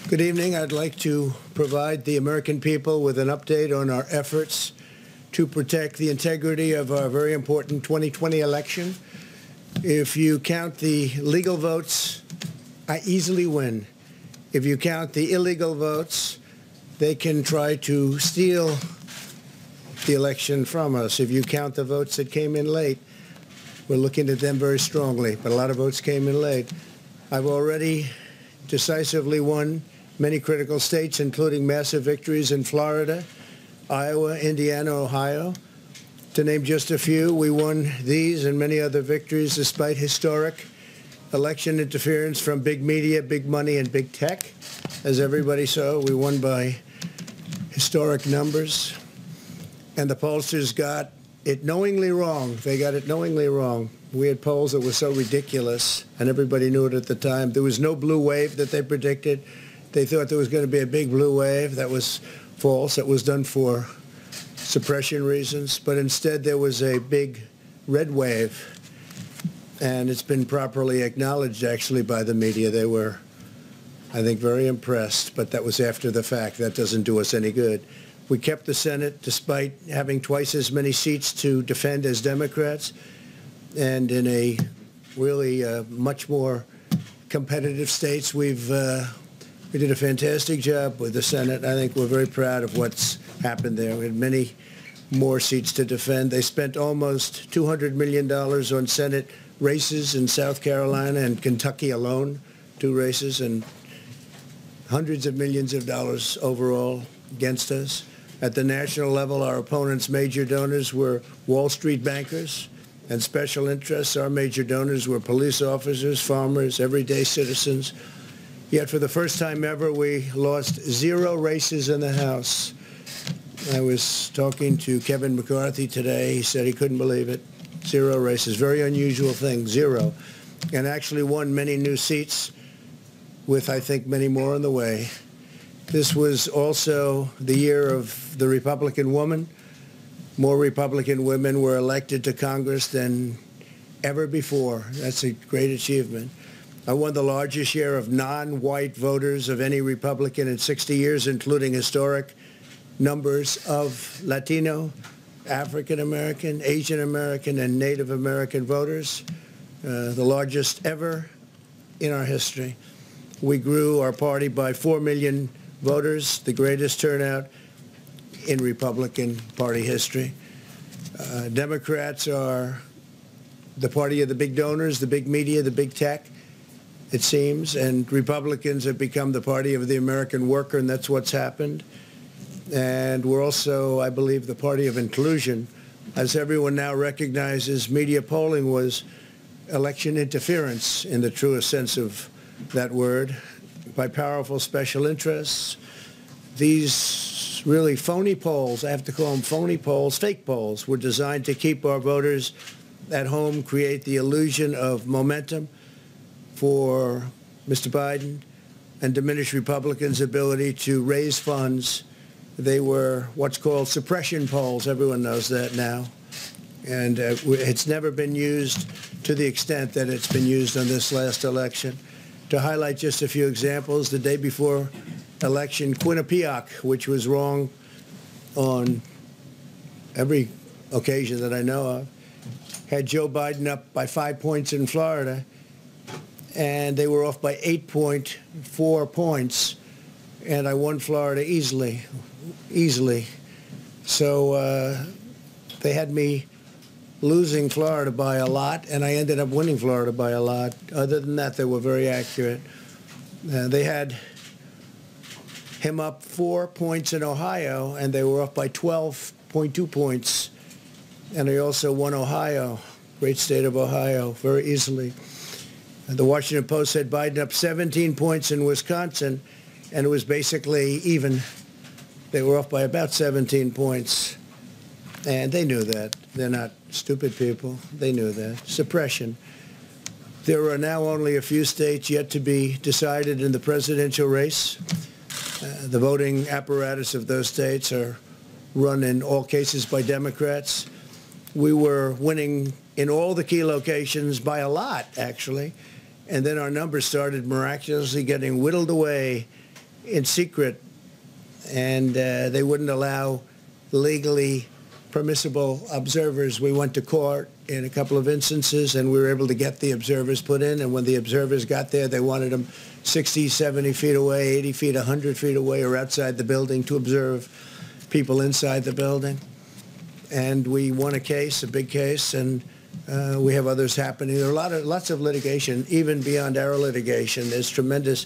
Good evening. I'd like to provide the American people with an update on our efforts to protect the integrity of our very important 2020 election. If you count the legal votes, I easily win. If you count the illegal votes, they can try to steal the election from us. If you count the votes that came in late, we're looking at them very strongly, but a lot of votes came in late. I've already decisively won many critical states, including massive victories in Florida, Iowa, Indiana, Ohio. To name just a few, we won these and many other victories despite historic election interference from big media, big money, and big tech. As everybody saw, we won by historic numbers. And the pollsters got it knowingly wrong. They got it knowingly wrong. We had polls that were so ridiculous, and everybody knew it at the time. There was no blue wave that they predicted. They thought there was going to be a big blue wave. That was false. That was done for suppression reasons. But instead, there was a big red wave. And it's been properly acknowledged, actually, by the media. They were, I think, very impressed. But that was after the fact. That doesn't do us any good. We kept the Senate despite having twice as many seats to defend as Democrats. And in a really much more competitive states, we did a fantastic job with the Senate. I think we're very proud of what's happened there. We had many more seats to defend. They spent almost $200 million on Senate races in South Carolina and Kentucky alone, 2 races, and hundreds of millions of dollars overall against us. At the national level, our opponents' major donors were Wall Street bankers and special interests. Our major donors were police officers, farmers, everyday citizens. Yet for the first time ever, we lost 0 races in the House. I was talking to Kevin McCarthy today. He said he couldn't believe it. 0 races. Very unusual thing, 0. And actually won many new seats with, I think, many more on the way. This was also the year of the Republican woman. More Republican women were elected to Congress than ever before. That's a great achievement. I won the largest share of non-white voters of any Republican in 60 years, including historic numbers of Latino, African American, Asian American, and Native American voters, the largest ever in our history. We grew our party by 4 million voters, the greatest turnout in Republican Party history. Democrats are the party of the big donors, the big media, the big tech, it seems, and Republicans have become the party of the American worker, and that's what's happened. And we're also, I believe, the party of inclusion. As everyone now recognizes, media polling was election interference in the truest sense of that word by powerful special interests. These really phony polls, I have to call them phony polls, fake polls, were designed to keep our voters at home, create the illusion of momentum for Mr. Biden, and diminish Republicans' ability to raise funds. They were what's called suppression polls. Everyone knows that now. And it's never been used to the extent that it's been used on this last election. To highlight just a few examples, the day before election, Quinnipiac, which was wrong on every occasion that I know of, had Joe Biden up by 5 points in Florida, and they were off by 8.4 points, and I won Florida easily. So they had me losing Florida by a lot, and I ended up winning Florida by a lot. Other than that, they were very accurate. They had him up 4 points in Ohio, and they were off by 12.2 points. And I also won Ohio, great state of Ohio, very easily. And the Washington Post said Biden up 17 points in Wisconsin, and it was basically even. They were off by about 17 points. And they knew that. They're not stupid people. They knew that. Suppression. There are now only a few states yet to be decided in the presidential race. The voting apparatus of those states are run in all cases by Democrats. We were winning in all the key locations by a lot, actually. And then our numbers started miraculously getting whittled away in secret, and they wouldn't allow legally permissible observers. We went to court in a couple of instances, and we were able to get the observers put in, and when the observers got there, they wanted them 60, 70 feet away, 80 feet, 100 feet away, or outside the building to observe people inside the building. And we won a case, a big case, and we have others happening. There are lots of litigation, even beyond our litigation. There's tremendous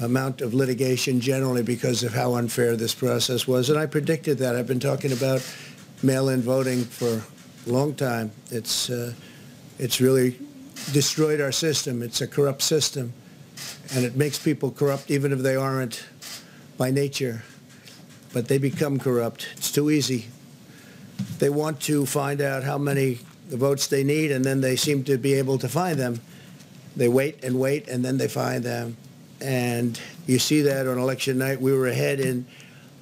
amount of litigation generally because of how unfair this process was, and I predicted that. I've been talking about mail-in voting for a long time. It's really destroyed our system. It's a corrupt system, and it makes people corrupt even if they aren't by nature, but they become corrupt. It's too easy. They want to find out how many votes they need, and then they seem to be able to find them. They wait, and then they find them. And you see that on election night. We were ahead in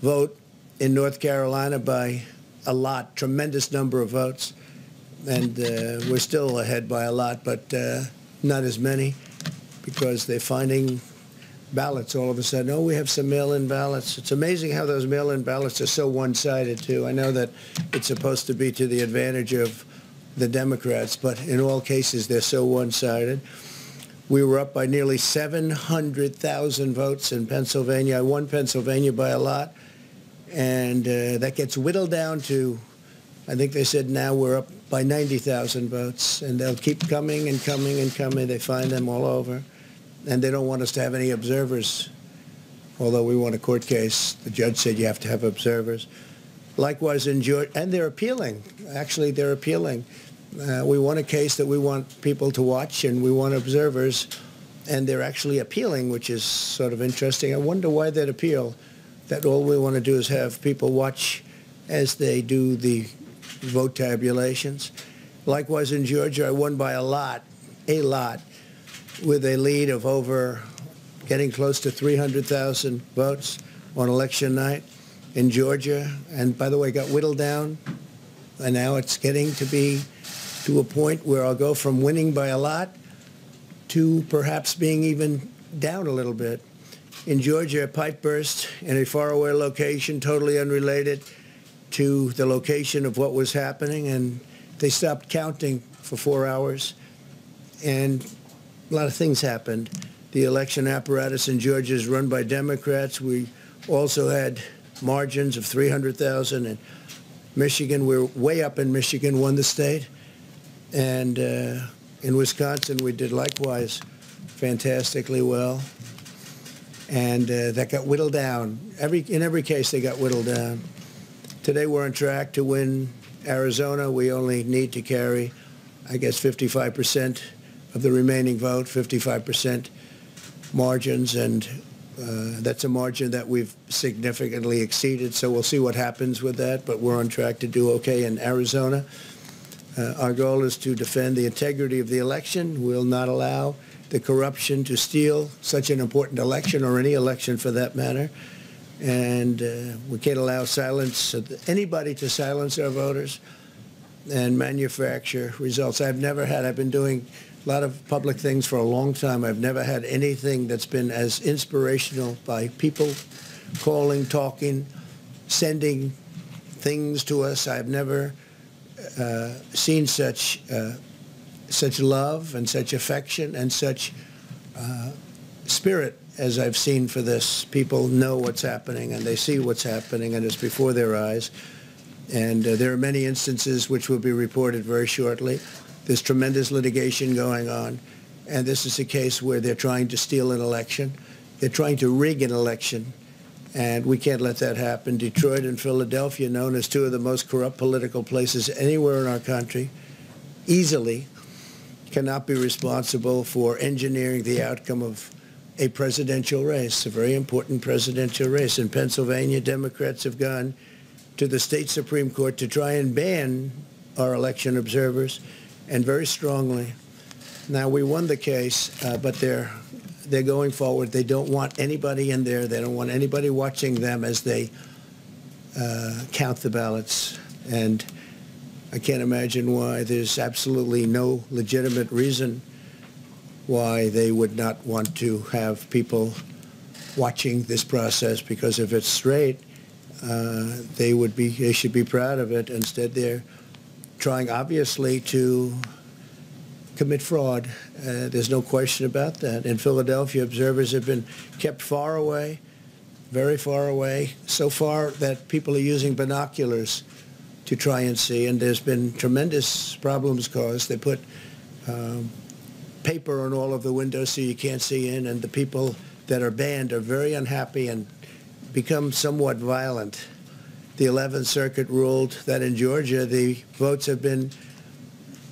vote in North Carolina by a lot, tremendous number of votes. And we're still ahead by a lot, but not as many, because they're finding ballots all of a sudden. Oh, we have some mail-in ballots. It's amazing how those mail-in ballots are so one-sided, too. I know that it's supposed to be to the advantage of the Democrats, but in all cases, they're so one-sided. We were up by nearly 700,000 votes in Pennsylvania. I won Pennsylvania by a lot, and that gets whittled down to, I think they said now we're up by 90,000 votes, and they'll keep coming and coming and coming. They find them all over, and they don't want us to have any observers, although we won a court case. The judge said you have to have observers. Likewise in Georgia, and they're appealing. Actually, they're appealing. We won a case that we want people to watch, and we want observers, and they're actually appealing, which is sort of interesting. I wonder why they'd appeal, that all we want to do is have people watch as they do the vote tabulations. Likewise in Georgia, I won by a lot, with a lead of over getting close to 300,000 votes on election night in Georgia. And by the way, got whittled down, and now it's getting to be to a point where I'll go from winning by a lot to perhaps being even down a little bit. In Georgia, a pipe burst in a faraway location, totally unrelated to the location of what was happening, and they stopped counting for 4 hours, and a lot of things happened. The election apparatus in Georgia is run by Democrats. We also had margins of 300,000 in Michigan. We're way up in Michigan, won the state. And in Wisconsin, we did likewise fantastically well. And that got whittled down. In every case, they got whittled down. Today, we're on track to win Arizona. We only need to carry, I guess, 55% of the remaining vote, 55% margins. And that's a margin that we've significantly exceeded. So we'll see what happens with that. But we're on track to do okay in Arizona. Our goal is to defend the integrity of the election. We'll not allow the corruption to steal such an important election, or any election for that matter. And we can't allow anybody to silence our voters and manufacture results. I've been doing a lot of public things for a long time. I've never had anything that's been as inspirational, by people calling, talking, sending things to us. I've never seen such love and such affection and such spirit as I've seen for this. People know what's happening, and they see what's happening, and it's before their eyes. And there are many instances which will be reported very shortly. There's tremendous litigation going on, and this is a case where they're trying to steal an election. They're trying to rig an election, and we can't let that happen. Detroit and Philadelphia, known as two of the most corrupt political places anywhere in our country, easily cannot be responsible for engineering the outcome of a presidential race, a very important presidential race. In Pennsylvania, Democrats have gone to the state Supreme Court to try and ban our election observers, and very strongly. Now, we won the case, but they're going forward. They don't want anybody in there. They don't want anybody watching them as they count the ballots. And I can't imagine why. There's absolutely no legitimate reason why they would not want to have people watching this process, because if it's straight, they should be proud of it. Instead, they're trying, obviously, to commit fraud. There's no question about that. In Philadelphia, observers have been kept far away, very far away, so far that people are using binoculars to try and see, and there's been tremendous problems caused. They put paper on all of the windows so you can't see in, and the people that are banned are very unhappy and become somewhat violent. The 11th Circuit ruled that in Georgia the votes have been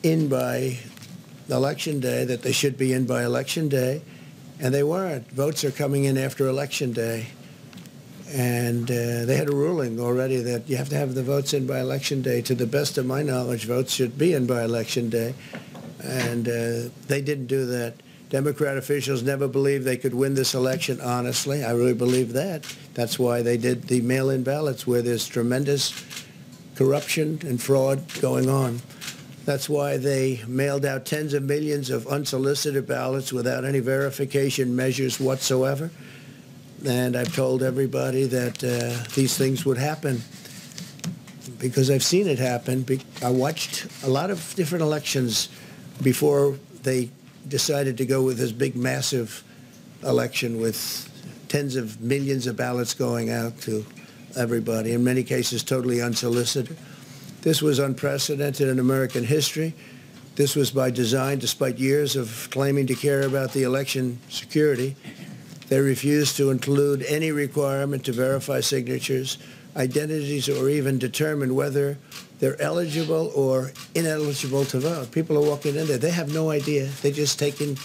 in by Election Day, that they should be in by Election Day, and they weren't. Votes are coming in after Election Day. And they had a ruling already that you have to have the votes in by Election Day. To the best of my knowledge, votes should be in by Election Day. And they didn't do that. Democrat officials never believed they could win this election honestly. I really believe that. That's why they did the mail-in ballots, where there's tremendous corruption and fraud going on. That's why they mailed out tens of millions of unsolicited ballots without any verification measures whatsoever. And I've told everybody that these things would happen because I've seen it happen. I watched a lot of different elections before they decided to go with this big, massive election with tens of millions of ballots going out to everybody, in many cases totally unsolicited. This was unprecedented in American history. This was by design, despite years of claiming to care about the election security. They refused to include any requirement to verify signatures, identities, or even determine whether they're eligible or ineligible to vote. People are walking in there. They have no idea. They're just taking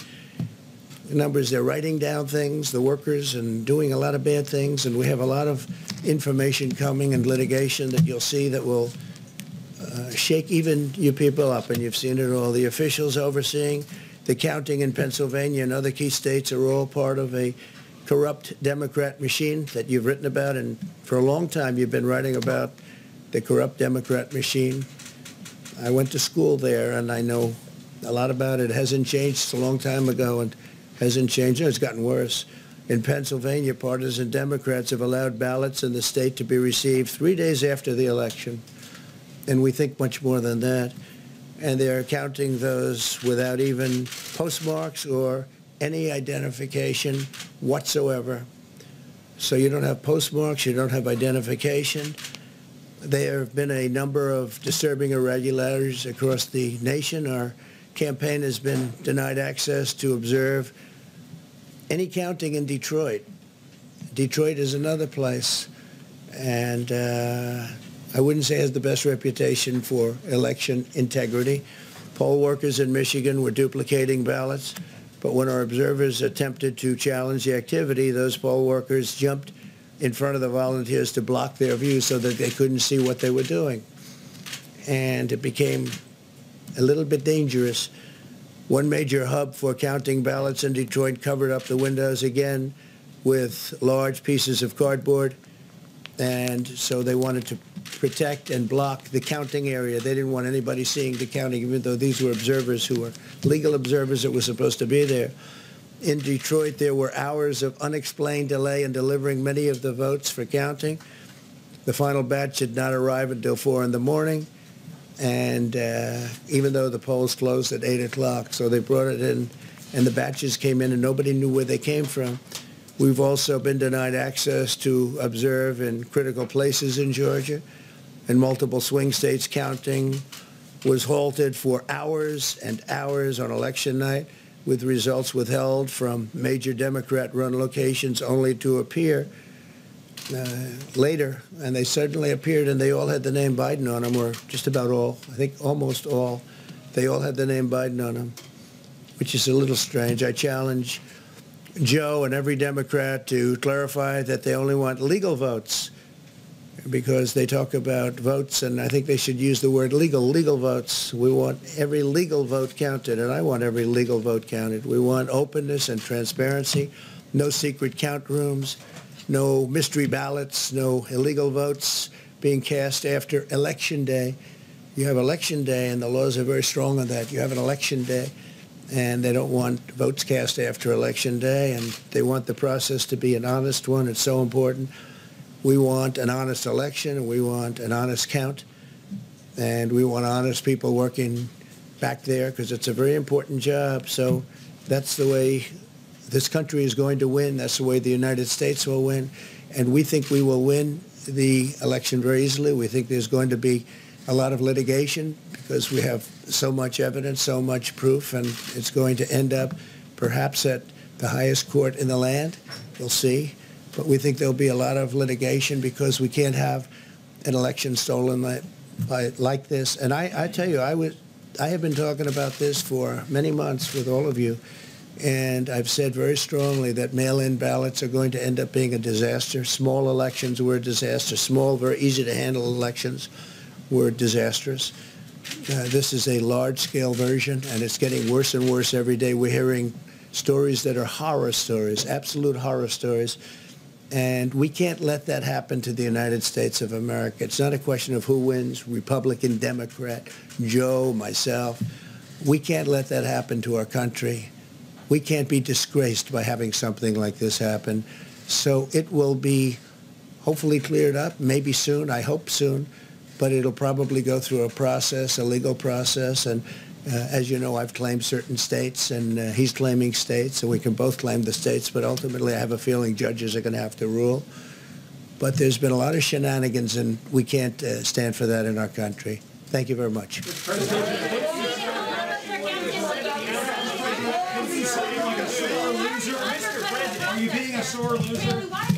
numbers. They're writing down things, the workers, and doing a lot of bad things. And we have a lot of information coming and litigation that you'll see that will shake even you people up. And you've seen it all. The officials overseeing the counting in Pennsylvania and other key states are all part of a corrupt Democrat machine that you've written about, and for a long time you've been writing about the corrupt Democrat machine. I went to school there, and I know a lot about it. It hasn't changed. It's a long time ago, and hasn't changed. It's gotten worse. In Pennsylvania, partisan Democrats have allowed ballots in the state to be received 3 days after the election, and we think much more than that. And they're counting those without even postmarks or any identification whatsoever. So you don't have postmarks, you don't have identification. There have been a number of disturbing irregularities across the nation. Our campaign has been denied access to observe any counting in Detroit. Detroit is another place, and I wouldn't say has the best reputation for election integrity. Poll workers in Michigan were duplicating ballots, but when our observers attempted to challenge the activity, those poll workers jumped in front of the volunteers to block their view so that they couldn't see what they were doing. And it became a little bit dangerous. One major hub for counting ballots in Detroit covered up the windows again with large pieces of cardboard. And so they wanted to protect and block the counting area. They didn't want anybody seeing the counting, even though these were observers who were legal observers that were supposed to be there. In Detroit, there were hours of unexplained delay in delivering many of the votes for counting. The final batch did not arrive until 4 in the morning, and even though the polls closed at 8 o'clock, so they brought it in, and the batches came in, and nobody knew where they came from. We've also been denied access to observe in critical places in Georgia. In multiple swing states, counting was halted for hours and hours on election night, with results withheld from major Democrat-run locations only to appear later. And they suddenly appeared, and they all had the name Biden on them, or just about all. I think almost all. They all had the name Biden on them, which is a little strange. I challenge Joe and every Democrat to clarify that they only want legal votes, because they talk about votes, and I think they should use the word legal votes. We want every legal vote counted, and I want every legal vote counted. We want openness and transparency, no secret count rooms, no mystery ballots, no illegal votes being cast after Election Day. You have Election Day, and the laws are very strong on that. You have an Election Day, and they don't want votes cast after Election Day, and they want the process to be an honest one. It's so important. We want an honest election, and we want an honest count, and we want honest people working back there because it's a very important job. So that's the way this country is going to win. That's the way the United States will win, and we think we will win the election very easily. We think there's going to be a lot of litigation because we have so much evidence, so much proof, and it's going to end up perhaps at the highest court in the land. We'll see. But we think there'll be a lot of litigation because we can't have an election stolen like this. And I tell you, I have been talking about this for many months with all of you, and I've said very strongly that mail-in ballots are going to end up being a disaster. Small elections were a disaster. Small, very easy to handle elections were disastrous. This is a large-scale version, and it's getting worse and worse every day. We're hearing stories that are horror stories, absolute horror stories, and we can't let that happen to the United States of America. It's not a question of who wins, Republican, Democrat, Joe, myself. We can't let that happen to our country. We can't be disgraced by having something like this happen. So it will be hopefully cleared up, maybe soon, I hope soon, but it'll probably go through a process, a legal process. And as you know, I've claimed certain states, and he's claiming states, and we can both claim the states, but ultimately I have a feeling judges are going to have to rule. But there's been a lot of shenanigans, and we can't stand for that in our country. Thank you very much. Are you being a sore loser?